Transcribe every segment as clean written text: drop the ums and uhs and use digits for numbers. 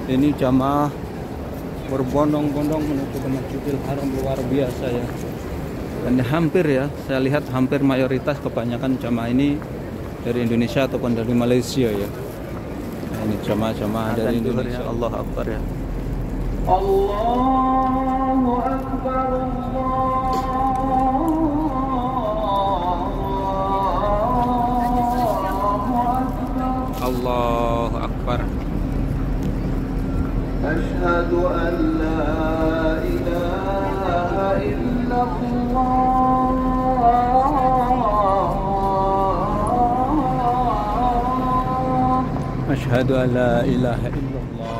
Ini jamaah berbondong-bondong menuju ke Masjidil Haram, luar biasa ya. Dan hampir ya, saya lihat hampir mayoritas kebanyakan jamaah ini dari Indonesia ataupun dari Malaysia ya. Nah, ini jamaah-jamaah dari Indonesia. Allah Akbar ya. Allahu Akbar, Allahu Akbar. Asyhadu an la ilaha illallah. Asyhadu an la ilaha illallah.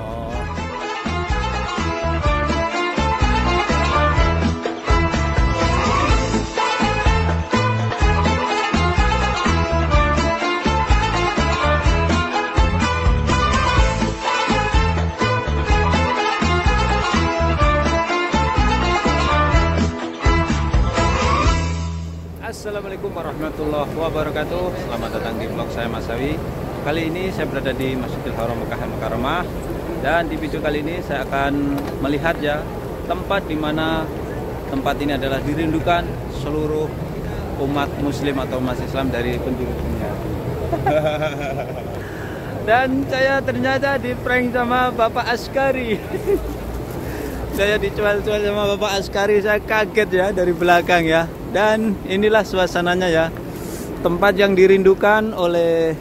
Assalamualaikum warahmatullahi wabarakatuh. Selamat datang di vlog saya Mas Sawi. Kali ini saya berada di Masjidil Haram Mekah Al-Mukarramah. Dan di video kali ini saya akan melihat ya tempat di mana tempat ini adalah dirindukan seluruh umat muslim atau umat Islam dari penjuru dunia. Dan saya ternyata di prank sama Bapak Askari. Saya dicual-cual sama Bapak Askari, saya kaget ya dari belakang ya. Dan inilah suasananya ya, tempat yang dirindukan oleh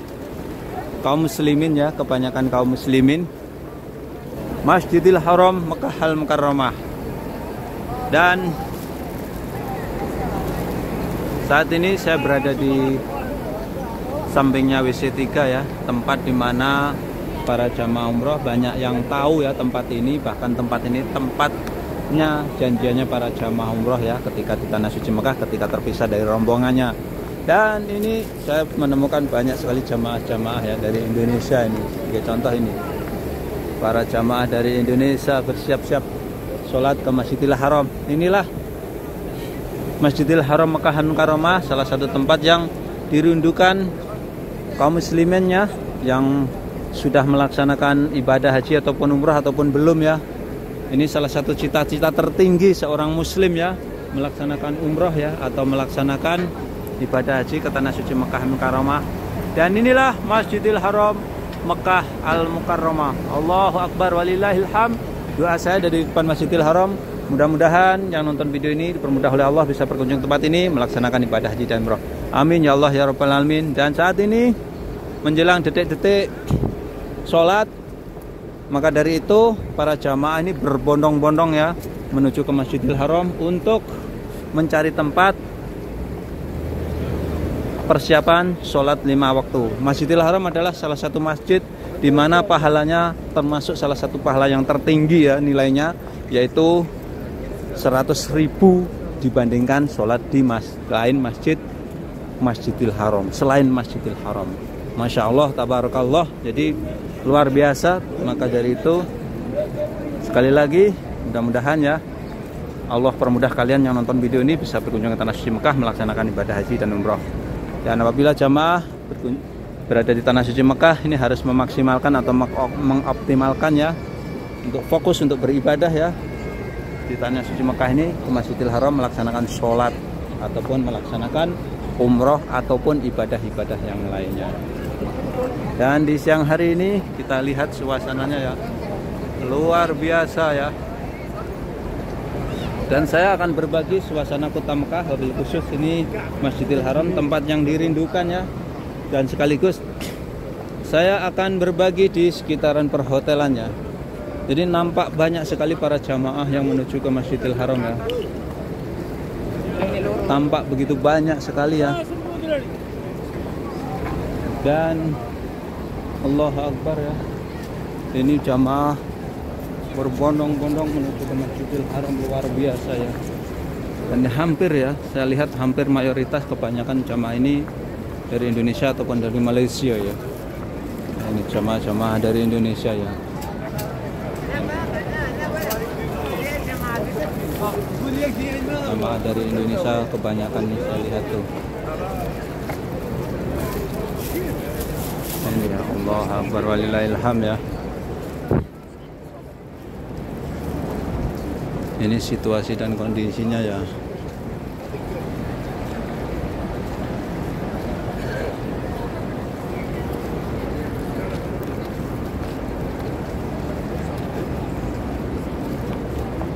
kaum muslimin ya, kebanyakan kaum muslimin, Masjidil Haram Mekah Al-Mukarramah. Dan saat ini saya berada di sampingnya WC3 ya, tempat dimana para jamaah umroh banyak yang tahu ya tempat ini. Bahkan tempat ini tempatnya janjiannya para jamaah umroh ya ketika di Tanah Suci Mekah, ketika terpisah dari rombongannya. Dan ini saya menemukan banyak sekali jamaah-jamaah ya dari Indonesia ini. Sebagai contoh ini, para jamaah dari Indonesia bersiap-siap sholat ke Masjidil Haram. Inilah Masjidil Haram Mekah Al-Mukarramah, salah satu tempat yang dirindukan kaum musliminnya yang sudah melaksanakan ibadah haji ataupun umrah ataupun belum ya. Ini salah satu cita-cita tertinggi seorang muslim ya, melaksanakan umrah ya atau melaksanakan ibadah haji ke Tanah Suci Mekah Al-Mukarramah. Dan inilah Masjidil Haram Mekah Al-Mukarramah. Allahu Akbar walillahil hamd. Doa saya dari depan Masjidil Haram, mudah-mudahan yang nonton video ini dipermudah oleh Allah bisa berkunjung tempat ini melaksanakan ibadah haji dan umrah. Amin ya Allah ya rabbal alamin. Dan saat ini menjelang detik-detik sholat, maka dari itu para jamaah ini berbondong-bondong ya menuju ke Masjidil Haram untuk mencari tempat persiapan sholat 5 waktu. Masjidil Haram adalah salah satu masjid di mana pahalanya termasuk salah satu pahala yang tertinggi ya nilainya, yaitu 100.000 dibandingkan sholat di lain Masjidil Haram, selain Masjidil Haram. Masya Allah, tabarakallah. Jadi luar biasa. Maka dari itu sekali lagi mudah-mudahan ya Allah permudah kalian yang nonton video ini bisa berkunjung ke Tanah Suci Mekah melaksanakan ibadah haji dan umrah. Dan apabila jamaah berada di Tanah Suci Mekah ini harus memaksimalkan atau mengoptimalkan ya untuk fokus untuk beribadah ya di Tanah Suci Mekah ini ke Masjidil Haram melaksanakan sholat ataupun melaksanakan umrah ataupun ibadah-ibadah yang lainnya. Dan di siang hari ini kita lihat suasananya ya luar biasa ya. Dan saya akan berbagi suasana kota Mekah, wabil khusus ini Masjidil Haram, tempat yang dirindukan ya. Dan sekaligus saya akan berbagi di sekitaran perhotelannya. Jadi nampak banyak sekali para jamaah yang menuju ke Masjidil Haram ya. Tampak begitu banyak sekali ya. Dan Allahu Akbar ya, ini jamaah berbondong-bondong menuju ke Masjidil Haram, luar biasa ya. Dan hampir ya, saya lihat hampir mayoritas kebanyakan jamaah ini dari Indonesia ataupun dari Malaysia ya. Nah, ini jamaah-jamaah dari Indonesia ya. Jamaah dari Indonesia kebanyakan nih saya lihat tuh. Ini ya Allah Akbar walillahil hamd ya. Ini situasi dan kondisinya ya.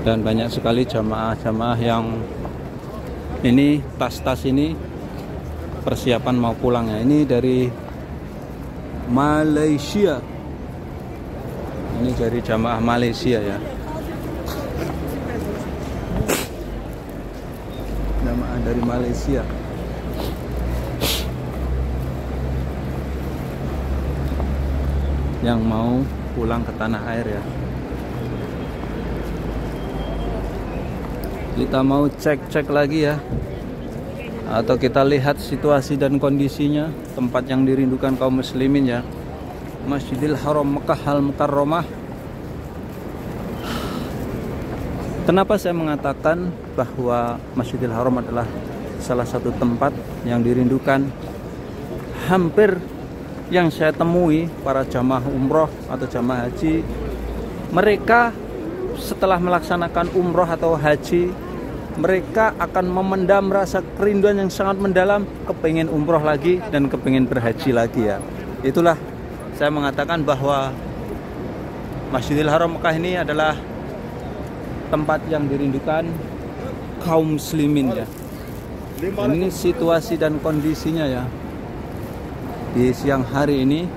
Dan banyak sekali jamaah-jamaah yang ini tas-tas ini persiapan mau pulang ya. Ini dari Malaysia. Ini dari jamaah Malaysia ya. Jamaah dari Malaysia. Yang mau pulang ke tanah air ya. Kita mau cek-cek lagi ya, atau kita lihat situasi dan kondisinya tempat yang dirindukan kaum muslimin ya, Masjidil Haram Mekah Al-Mukarramah. Kenapa saya mengatakan bahwa Masjidil Haram adalah salah satu tempat yang dirindukan? Hampir yang saya temui para jamaah umroh atau jamaah haji, mereka setelah melaksanakan umroh atau haji, mereka akan memendam rasa kerinduan yang sangat mendalam, kepingin umroh lagi dan kepingin berhaji lagi ya. Itulah saya mengatakan bahwa Masjidil Haram Mekah ini adalah tempat yang dirindukan kaum muslimin ya. Ini situasi dan kondisinya ya. Di siang hari ini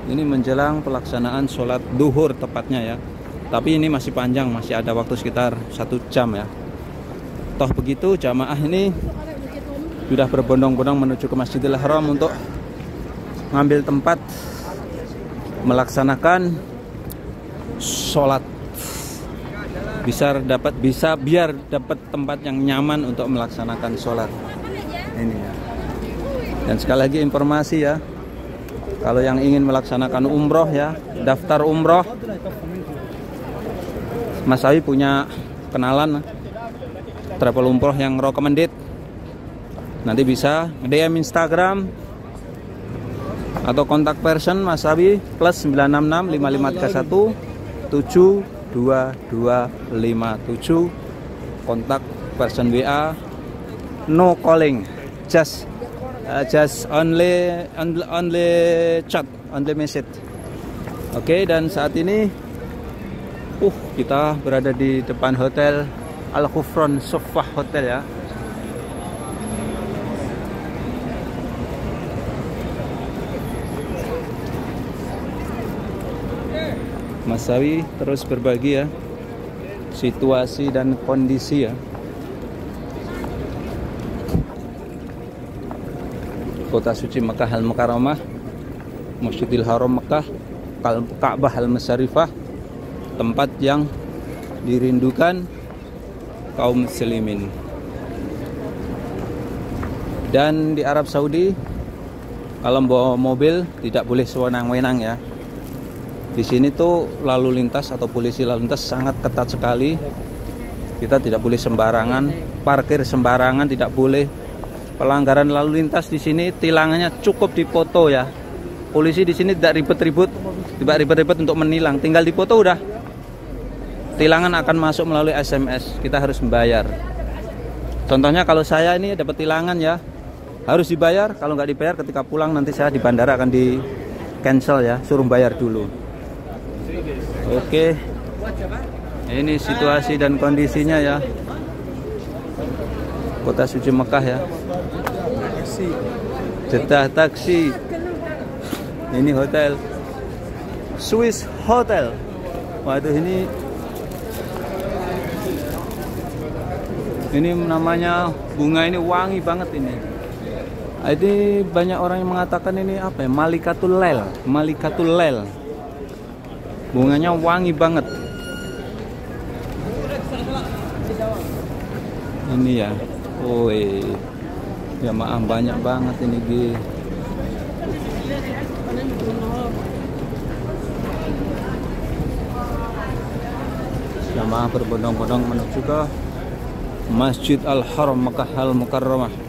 menjelang pelaksanaan sholat duhur tepatnya ya. Tapi ini masih panjang, masih ada waktu sekitar 1 jam ya. Toh begitu jamaah ini sudah berbondong-bondong menuju ke Masjidil Haram untuk ngambil tempat melaksanakan sholat. Biar dapat tempat yang nyaman untuk melaksanakan sholat. Ini ya. Dan sekali lagi informasi ya, kalau yang ingin melaksanakan umroh ya, daftar umroh, Mas Awi punya kenalan travel umroh yang recommended. Nanti bisa DM Instagram atau kontak person Mas Awi plus 966 5531 72257. Kontak person WA, no calling, just only chat, only message. Oke, dan saat ini kita berada di depan hotel Al-Khufran Sofah Hotel ya. Mas Awi terus berbagi ya situasi dan kondisi ya. Kota suci Mekah Al-Mukarramah, Masjidil Haram Mekah, Ka'bah Al-Musyarifah, tempat yang dirindukan kaum muslimin. Dan di Arab Saudi kalau bawa mobil tidak boleh sewenang-wenang ya. Di sini tuh lalu lintas atau polisi lalu lintas sangat ketat sekali. Kita tidak boleh sembarangan, parkir sembarangan tidak boleh. Pelanggaran lalu lintas di sini tilangannya cukup dipoto ya. Polisi di sini tidak ribet-ribet untuk menilang, tinggal dipoto udah. Tilangan akan masuk melalui SMS, kita harus membayar. Contohnya kalau saya ini dapat tilangan ya, harus dibayar. Kalau nggak dibayar ketika pulang nanti saya di bandara akan di cancel ya, suruh bayar dulu. Oke, ini situasi dan kondisinya ya. Kota suci Mekah ya. Jeddah taksi. Ini hotel Swiss Hotel. Waduh, ini namanya bunga, ini wangi banget ini. Ini banyak orang yang mengatakan ini apa ya? Malikatul Lail. Malikatul Lail. Bunganya wangi banget. Ini ya. Woi. Jamaah banyak banget ini di jamaah berbondong-bondong menuju ke Masjid Al-Haram Mekah Al-Mukarramah.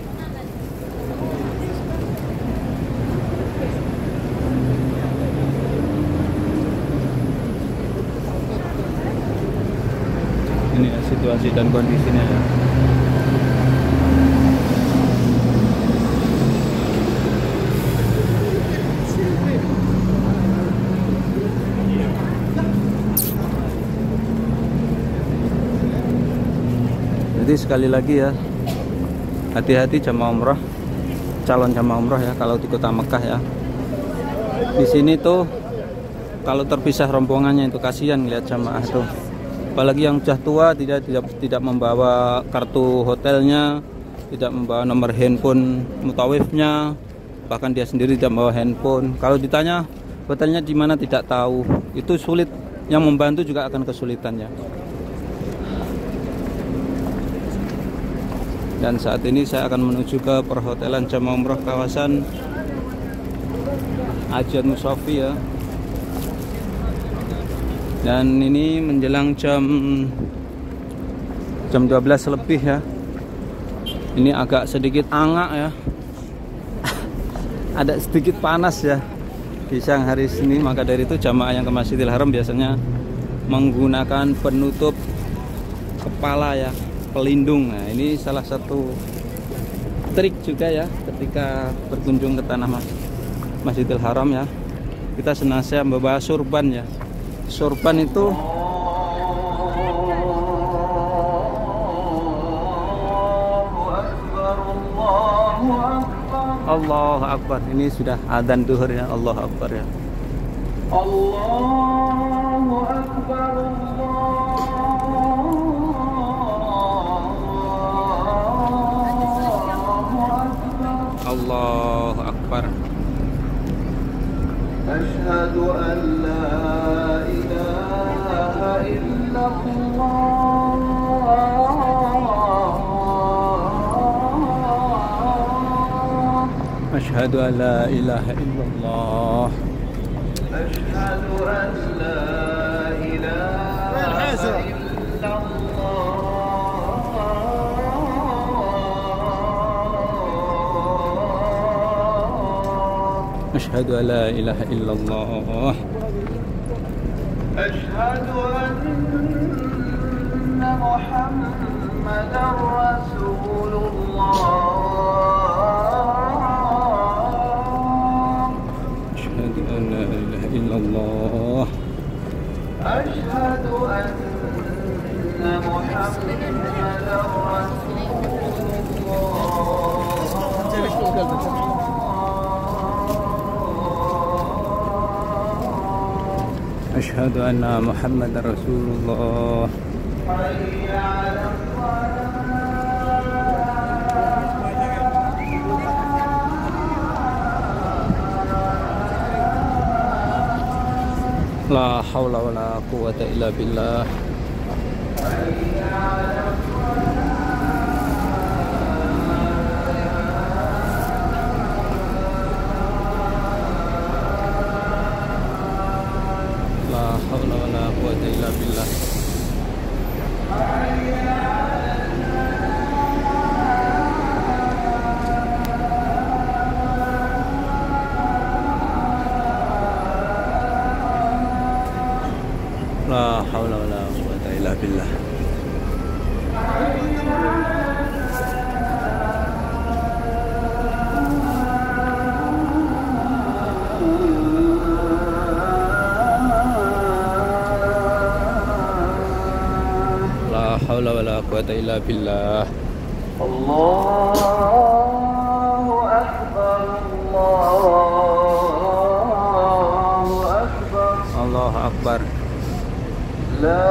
Ini ya, situasi dan kondisinya ya. Jadi sekali lagi ya, hati-hati jamaah umroh, calon jamaah umroh ya, kalau di kota Mekah ya. Di sini tuh kalau terpisah rombongannya itu kasihan lihat jamaah tuh. Apalagi yang sudah tua tidak membawa kartu hotelnya, tidak membawa nomor handphone mutawifnya, bahkan dia sendiri tidak membawa handphone. Kalau ditanya hotelnya di mana tidak tahu, itu sulit. Yang membantu juga akan kesulitan ya. Dan saat ini saya akan menuju ke perhotelan jamaah umroh kawasan Haji Musofi ya. Dan ini menjelang jam 12 lebih ya. Ini agak sedikit angak ya. Ada sedikit panas ya di siang hari ini. Maka dari itu jamaah yang ke Masjidil Haram biasanya menggunakan penutup kepala ya, pelindung. Nah, ini salah satu trik juga ya ketika berkunjung ke tanah Masjidil Haram ya. Kita senantiasa membawa surban ya. Surban itu Allahu Akbar. Ini sudah adzan duhur ya. Allahu Akbar ya. Allahu Akbar. Allahu Akbar. Asyhadu an la ilaha illallah. Asyhadu an la ilaha illallah. Asyhadu an la ilaha illallah. Asyhadu an la ilaha illallah. Asyhadu anna Muhammadar Rasulullah. Asyhadu an la ilaha illallah. Asyhadu anna Muhammadar Rasulullah. Asyhadu anna Muhammadar Rasulullah. La haula wala quwwata illa billah. La haula wala quwwata illa billah. La haula wala quwwata illa billah. La haula wala quwwata illa billah. Allahu Akbar. Allahu Akbar. Allahu Akbar. La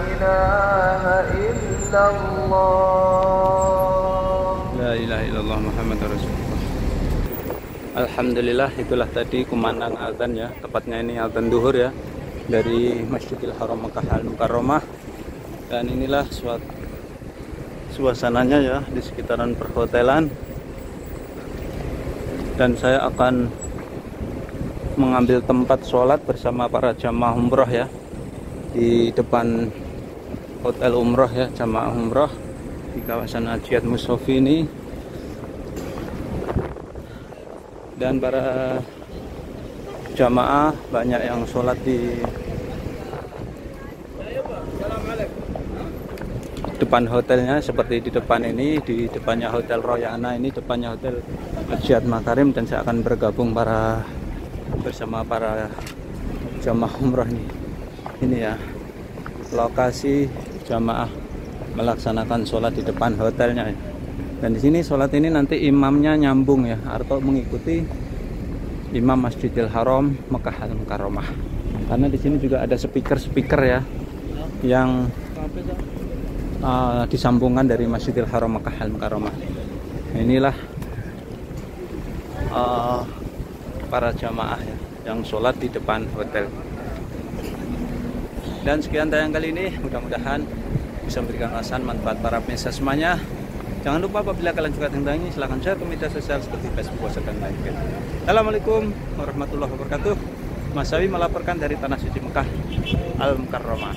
ilaha illallah. La ilaha illallah Muhammadur Rasulullah. Alhamdulillah, itulah tadi kumandang azan ya. Tepatnya ini azan duhur ya dari Masjidil Haram Makkah Al-Mukarramah. Dan inilah suasananya ya di sekitaran perhotelan. Dan saya akan mengambil tempat sholat bersama para jamaah umroh ya di depan hotel umroh ya, jamaah umroh di kawasan Haji Musofi ini. Dan para jamaah banyak yang sholat di depan hotelnya, seperti di depan ini, di depannya Hotel Royana ini, depannya Hotel Jihad Makarim, dan saya akan bergabung bersama para jamaah umroh ini ya, lokasi jamaah melaksanakan sholat di depan hotelnya. Dan di sini sholat ini nanti imamnya nyambung ya, atau mengikuti Imam Masjidil Haram Mekah Al Mukarramah. Karena di sini juga ada speaker ya yang disambungkan dari Masjidil Haram Mekah Al Mukarramah. Inilah para jamaah ya, yang sholat di depan hotel. Dan sekian tayang kali ini, mudah-mudahan bisa memberikan alasan manfaat para pemirsa semuanya. Jangan lupa apabila kalian suka tentang ini, silahkan share ke media sosial seperti Facebook, WhatsApp, dan lain-lain. Assalamualaikum warahmatullahi wabarakatuh. Mas Sawi melaporkan dari Tanah Suci Mekah Al Mukarramah.